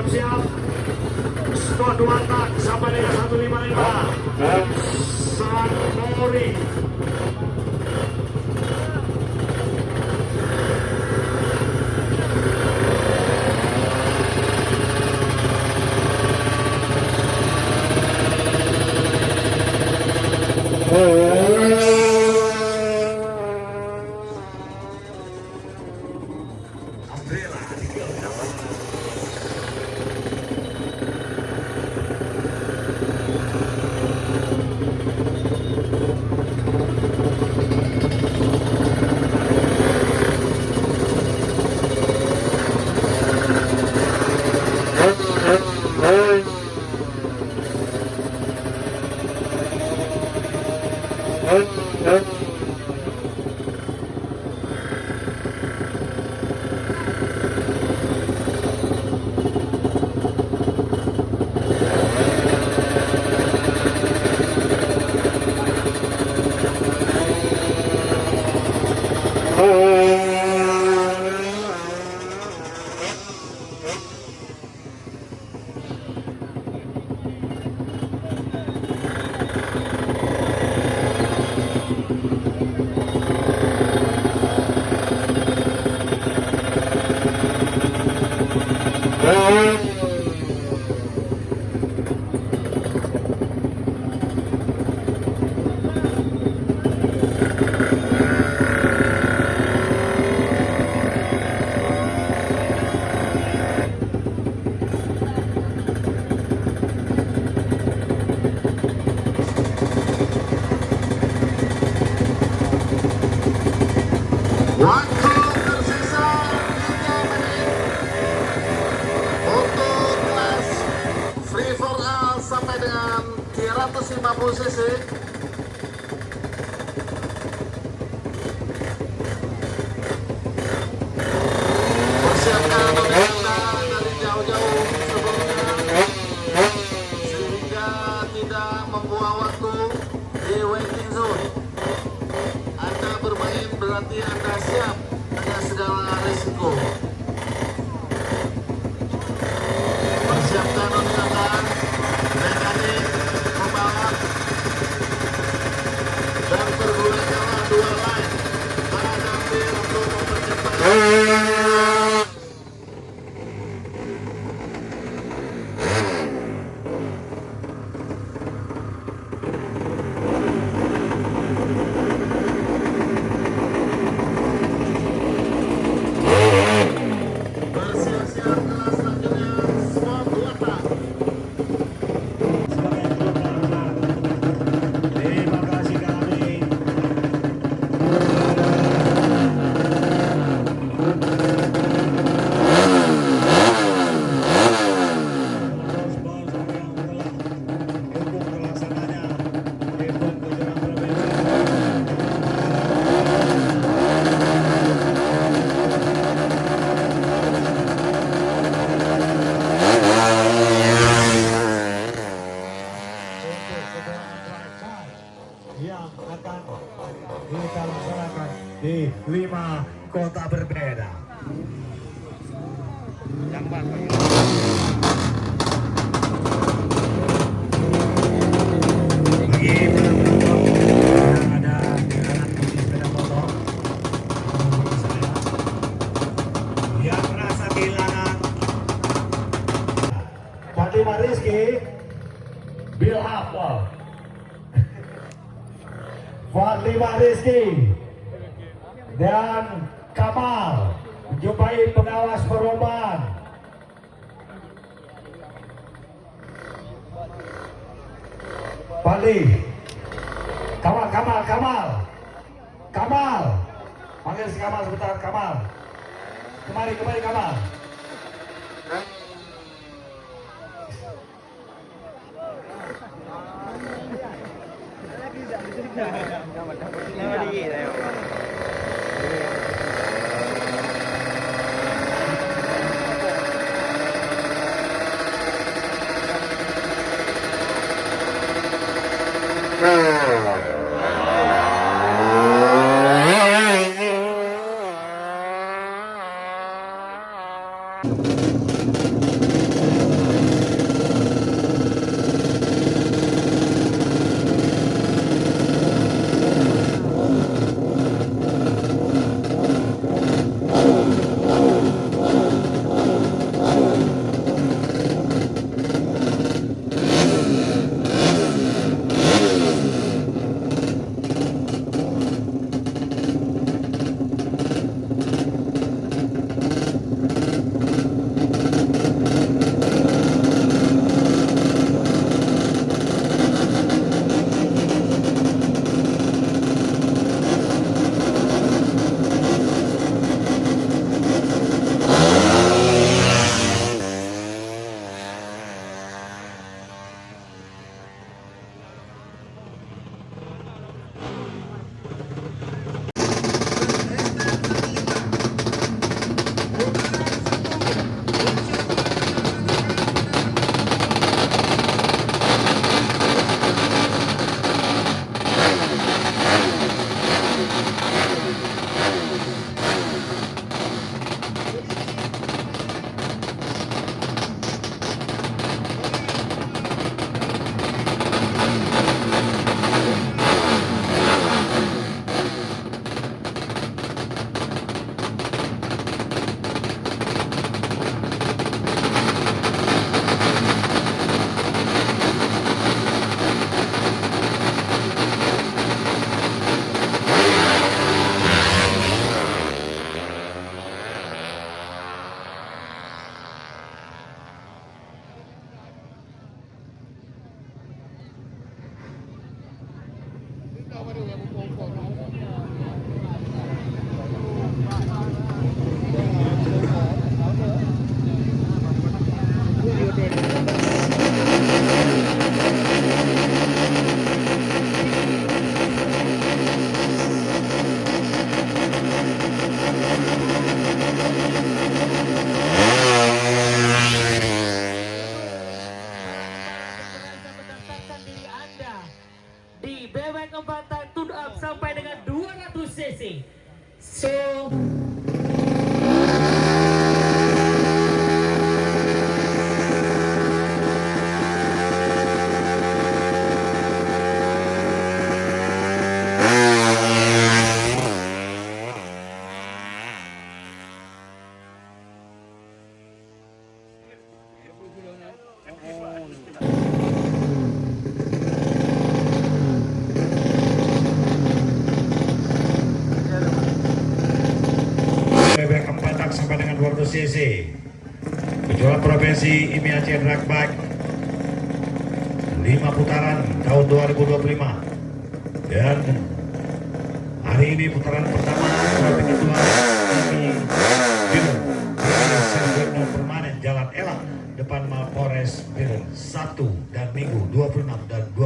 siap-siap. Skor 2 tak sampai dengan 155. San Mori. Waktu tersisa 3 menit untuk kelas free for all sampai dengan 350 cc. Persiapkan mobil Anda dari jauh-jauh sebelumnya sehingga tidak membuang waktu di waiting zone. Anda bermain berarti Anda siap dengan segala risiko. Persiapkan mobil Anda, mekanik, pembalap, dan pergulaikanlah 2 line. Ada hampir untuk mempercepat. Yang akan kita laksanakan di 5 kota berbeda. Yang Fatima Rizky, Bill Hapwell, Fatima Rizky dan Kamal menjumpai pengawas perlombaan. Bali, Kamal, panggil si Kamal sebentar, Kamal, kemari Kamal. sampai dengan 200 cc. Kejuaraan provinsi IMI Aceh Drag Bike 5 putaran tahun 2025. Dan hari ini putaran pertama trophy kedua IMI Biren sirkuit permanen Jalan Elang depan Mapores Biren, Sabtu dan Minggu 26 dan 27